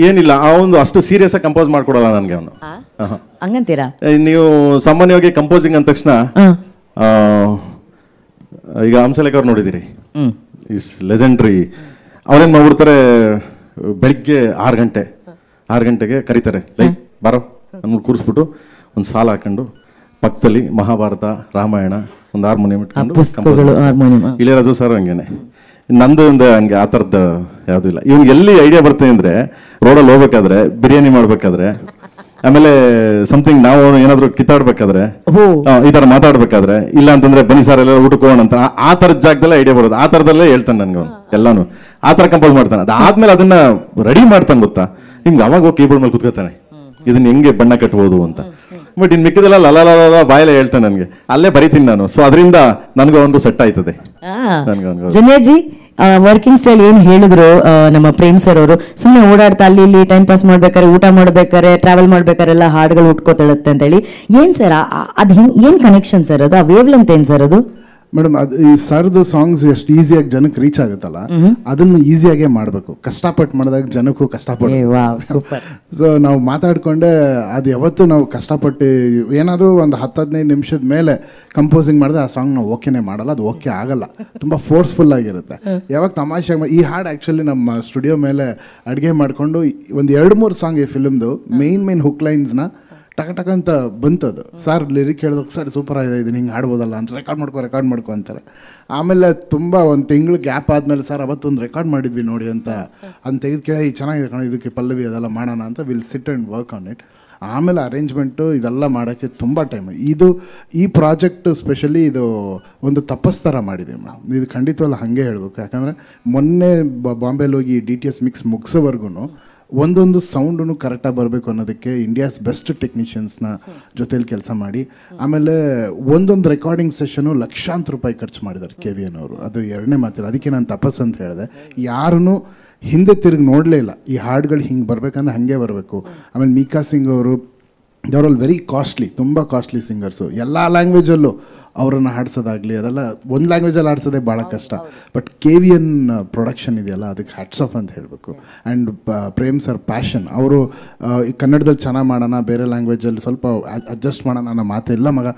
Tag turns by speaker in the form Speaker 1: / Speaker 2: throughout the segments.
Speaker 1: ಏನಿಲ್ಲ, ಅವನು ಅಷ್ಟು ಸೀರಿಯಸ್ ಆಗಿ ಕಂಪೋಸ್ ಮಾಡ್ಕೊಡಲ್ಲ ನನಗೆ ಅವನು.
Speaker 2: ಹಂಗಂತೀರಾ?
Speaker 1: ನೀವು ಸಾಮಾನ್ಯವಾಗಿ ಕಂಪೋಸಿಂಗ್ ಅಂದ ತಕ್ಷಣ ಈಗ ಹಂಸಲೇಖ ಅವ್ರು ನೋಡಿದಿರಿ, ಇಸ್ ಲೆಜೆಂಡ್ರಿ. ಅವ್ರೇನ್ ಮಾಡ್ಬಿಡ್ತಾರೆ, ಬೆಳಿಗ್ಗೆ 6 ಗಂಟೆಗೆ ಕರೀತಾರೆ, ಲೈಕ್ ಬಾರೋ ನಮ್ಗೆ ಕೂರಿಸ್ಬಿಟ್ಟು ಒಂದು ಸಾಲ ಹಾಕೊಂಡು ಪಕ್ಕದಲ್ಲಿ ಮಹಾಭಾರತ ರಾಮಾಯಣ ಒಂದು ಹಾರ್ಮೋನಿಯಂ ಇಟ್ಕೊಂಡು, ಇಳಿಯರಾಜು ಸರ್ ಹಂಗೇನೆ. ನಂದು ಒಂದು ಹಂಗೆ ಆ ಥರದ್ದು ಯಾವುದೂ ಇಲ್ಲ. ಇವ್ನಿಗೆ ಎಲ್ಲಿ ಐಡಿಯಾ ಬರ್ತದೆ ಅಂದರೆ, ರೋಡಲ್ಲಿ ಹೋಗ್ಬೇಕಾದ್ರೆ, ಬಿರಿಯಾನಿ ಮಾಡ್ಬೇಕಾದ್ರೆ, ಆಮೇಲೆ ಸಮಥಿಂಗ್ ನಾವು ಏನಾದ್ರು ಕಿತ್ತಾಡ್ಬೇಕಾದ್ರೆ, ಈ ತರ ಮಾತಾಡ್ಬೇಕಾದ್ರೆ, ಇಲ್ಲ ಅಂತಂದ್ರೆ ಬನ್ನಿ ಸರ್ ಎಲ್ಲ ಊಟಕ್ಕೆ ಹೋಗೋಣ ಅಂತ, ಆ ಥರದ ಜಾಗದಲ್ಲೇ ಐಡಿಯಾ ಬರೋದು. ಆ ಥರದಲ್ಲೇ ಹೇಳ್ತಾನೆ ನನ್ಗೆ ಅವನು ಎಲ್ಲಾನು. ಆ ಥರ ಕಂಪೋಸ್ ಮಾಡ್ತಾನೆ. ಅದಾದ್ಮೇಲೆ ಅದನ್ನ ರೆಡಿ ಮಾಡ್ತಾನೆ ಗೊತ್ತಾ. ನಿಮ್ಗೆ ಅವಾಗ ಹೋಗಿ ಕೀಬೋರ್ಡ್ ಮೇಲೆ ಕುತ್ಕೋತಾನೆ, ಇದನ್ನ ಹೆಂಗೆ ಬಣ್ಣ ಕಟ್ಬೋದು ಅಂತ. ಬಟ್ ಇನ್ ಮಿಕ್ಕಿದೆಲ್ಲ ಲಲ ಬಾಯಲ್ಲೇ ಹೇಳ್ತಾನೆ ನನಗೆ, ಅಲ್ಲೇ ಬರಿತೀನಿ ನಾನು. ಸೊ ಅದರಿಂದ ನನಗೂ ಒಂದು ಸೆಟ್ ಆಯ್ತದೆ.
Speaker 2: ಜನೇಜಿ ವರ್ಕಿಂಗ್ ಸ್ಟೈಲ್ ಏನ್ ಹೇಳಿದ್ರು ನಮ್ಮ ಪ್ರೇಮ್ ಸರ್ ಅವರು, ಸುಮ್ಮನೆ ಓಡಾಡ್ತಾ ಅಲ್ಲಿ ಇಲ್ಲಿ ಟೈಮ್ ಪಾಸ್ ಮಾಡ್ಬೇಕಾರೆ, ಊಟ ಮಾಡ್ಬೇಕಾರೆ, ಟ್ರಾವೆಲ್ ಮಾಡ್ಬೇಕಾರೆಲ್ಲ ಹಾಡುಗಳು ಹುಟ್ಕೋತಿಳುತ್ತೆ ಅಂತ ಹೇಳಿ, ಏನ್ ಸರ್ ಅದ್ ಏನ್ ಕನೆಕ್ಷನ್ ಸರ್ ಅದು? ಆ ವೇವ್ ಲೆಂತ್ ಏನ್ ಸರ್ ಅದು?
Speaker 3: ಮೇಡಮ್, ಅದು ಈ ಸರ್ದು ಸಾಂಗ್ಸ್ ಎಷ್ಟು ಈಸಿಯಾಗಿ ಜನಕ್ಕೆ ರೀಚ್ ಆಗುತ್ತಲ್ಲ, ಅದನ್ನು ಈಸಿಯಾಗೇ ಮಾಡಬೇಕು. ಕಷ್ಟಪಟ್ಟು ಮಾಡಿದಾಗ ಜನಕ್ಕೂ ಕಷ್ಟಪಟ್ಟು. ಸೊ ನಾವು ಮಾತಾಡ್ಕೊಂಡೆ ಅದು ಯಾವತ್ತು ನಾವು ಕಷ್ಟಪಟ್ಟು ಏನಾದರೂ ಒಂದು 10-15 ನಿಮಿಷದ ಮೇಲೆ ಕಂಪೋಸಿಂಗ್ ಮಾಡಿದ್ರೆ ಆ ಸಾಂಗ್ ನಾವು ಓಕೆನೇ ಮಾಡಲ್ಲ, ಅದು ಓಕೆ ಆಗಲ್ಲ, ತುಂಬ ಫೋರ್ಸ್ಫುಲ್ ಆಗಿರುತ್ತೆ. ಯಾವಾಗ ತಮಾಷೆ ಈ ಹಾಡು ಆ್ಯಕ್ಚುಲಿ ನಮ್ಮ ಸ್ಟುಡಿಯೋ ಮೇಲೆ ಅಡುಗೆ ಮಾಡಿಕೊಂಡು ಒಂದು 2-3 ಸಾಂಗ್ ಈ ಫಿಲ್ಮ್ದು ಮೇನ್ ಹುಕ್ ಲೈನ್ಸ್ನ ಟಕ ಅಂತ ಬಂತದು. ಸರ್ ಲಿರಿಕ್ ಹೇಳಿದಾಗ ಸರ್ ಸೂಪರ್ ಆಗಿದೆ, ಇದನ್ನು ಹಿಂಗೆ ಹಾಡ್ಬೋದಲ್ಲ ಅಂತ ರೆಕಾರ್ಡ್ ಮಾಡ್ಕೊ ಅಂತಾರೆ. ಆಮೇಲೆ ತುಂಬ ಒಂದು ತಿಂಗಳು ಗ್ಯಾಪ್ ಆದಮೇಲೆ, ಸರ್ ಅವತ್ತೊಂದು ರೆಕಾರ್ಡ್ ಮಾಡಿದ್ವಿ ನೋಡಿ ಅಂತ ತೆಗೆದು ಕೇಳಿ, ಚೆನ್ನಾಗಿದೆ ಕಣ, ಇದಕ್ಕೆ ಪಲ್ಲವಿ ಅದೆಲ್ಲ ಮಾಡೋಣ ಅಂತ will sit and work on it. ಆಮೇಲೆ ಅರೇಂಜ್ಮೆಂಟು ಇದೆಲ್ಲ ಮಾಡೋಕ್ಕೆ ತುಂಬ ಟೈಮ್. ಈ ಪ್ರಾಜೆಕ್ಟ್ ಸ್ಪೆಷಲಿ ಇದು ಒಂದು ತಪಸ್ ಥರ ಮಾಡಿದ್ದೀವಿ ಮೇಡಮ್. ಇದು ಖಂಡಿತವಲ್ಲ ಹಾಗೆ ಹೇಳಬೇಕು. ಯಾಕಂದರೆ ಮೊನ್ನೆ ಬಾಂಬೆಲಿ ಹೋಗಿ DTS ಮಿಕ್ಸ್ ಮುಗಿಸೋವರೆಗೂ ಒಂದೊಂದು ಸೌಂಡೂ ಕರೆಕ್ಟಾಗಿ ಬರಬೇಕು ಅನ್ನೋದಕ್ಕೆ ಇಂಡಿಯಾಸ್ ಬೆಸ್ಟ್ ಟೆಕ್ನಿಷಿಯನ್ಸ್ನ ಜೊತೇಲಿ ಕೆಲಸ ಮಾಡಿ, ಆಮೇಲೆ ಒಂದೊಂದು ರೆಕಾರ್ಡಿಂಗ್ ಸೆಷನು ಲಕ್ಷಾಂತರ ರೂಪಾಯಿ ಖರ್ಚು ಮಾಡಿದ್ದಾರೆ KVN ಅವರು. ಅದು ಎರಡನೇ ಮಾತಿಲ್ಲ. ಅದಕ್ಕೆ ನಾನು ತಪಸ್ ಅಂತ ಹೇಳಿದೆ. ಯಾರೂ ಹಿಂದೆ ತಿರುಗಿ ನೋಡಲೇ ಇಲ್ಲ. ಈ ಹಾಡುಗಳು ಹಿಂಗೆ ಬರಬೇಕಂದ್ರೆ ಹಾಗೆ ಬರಬೇಕು. ಆಮೇಲೆ ಮೀಕಾ ಸಿಂಗ್ ಅವರು, they are all very costly, ತುಂಬ ಕಾಸ್ಟ್ಲಿ ಸಿಂಗರ್ಸು. ಎಲ್ಲ ಲ್ಯಾಂಗ್ವೇಜಲ್ಲೂ ಅವರನ್ನು ಹಾಡ್ಸೋದಾಗಲಿ, ಅದೆಲ್ಲ ಒಂದು ಲ್ಯಾಂಗ್ವೇಜಲ್ಲಿ ಹಾಡ್ಸೋದೇ ಭಾಳ ಕಷ್ಟ. ಬಟ್ KVN ಪ್ರೊಡಕ್ಷನ್ ಇದೆಯಲ್ಲ, ಅದಕ್ಕೆ ಹ್ಯಾಟ್ಸ್ ಆಫ್ ಅಂತ ಹೇಳಬೇಕು. ಆ್ಯಂಡ್ ಪ್ರೇಮ್ ಸರ್ ಪ್ಯಾಷನ್, ಅವರು ಕನ್ನಡದಲ್ಲಿ ಚೆನ್ನಾಗಿ ಮಾಡೋಣ, ಬೇರೆ ಲ್ಯಾಂಗ್ವೇಜಲ್ಲಿ ಸ್ವಲ್ಪ ಅಡ್ಜಸ್ಟ್ ಮಾಡೋಣ ಅನ್ನೋ ಮಾತು ಇಲ್ಲ ಮಗ.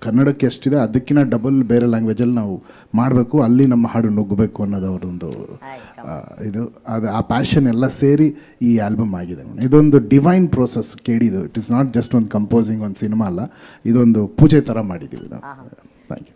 Speaker 3: ಕನ್ನಡಕ್ಕೆ ಎಷ್ಟಿದೆ ಅದಕ್ಕಿಂತ ಡಬಲ್ ಬೇರೆ ಲ್ಯಾಂಗ್ವೇಜಲ್ಲಿ ನಾವು ಮಾಡಬೇಕು, ಅಲ್ಲಿ ನಮ್ಮ ಹಾಡು ನುಗ್ಗಬೇಕು ಅನ್ನೋದು ಅವರೊಂದು ಇದು. ಅದು ಆ ಪ್ಯಾಷನ್ ಎಲ್ಲ ಸೇರಿ ಈ ಆಲ್ಬಮ್ ಆಗಿದೆ. ಇದೊಂದು ಡಿವೈನ್ ಪ್ರೋಸೆಸ್ ಕೇಳಿದ್ದು. ಇಟ್ ಇಸ್ ನಾಟ್ ಜಸ್ಟ್ ಒಂದು ಕಂಪೋಸಿಂಗ್, ಒಂದು ಸಿನಿಮಾ ಅಲ್ಲ, ಇದೊಂದು ಪೂಜೆ ಥರ ಮಾಡಿದ್ದೀವಿ ನಾವು. Thank you.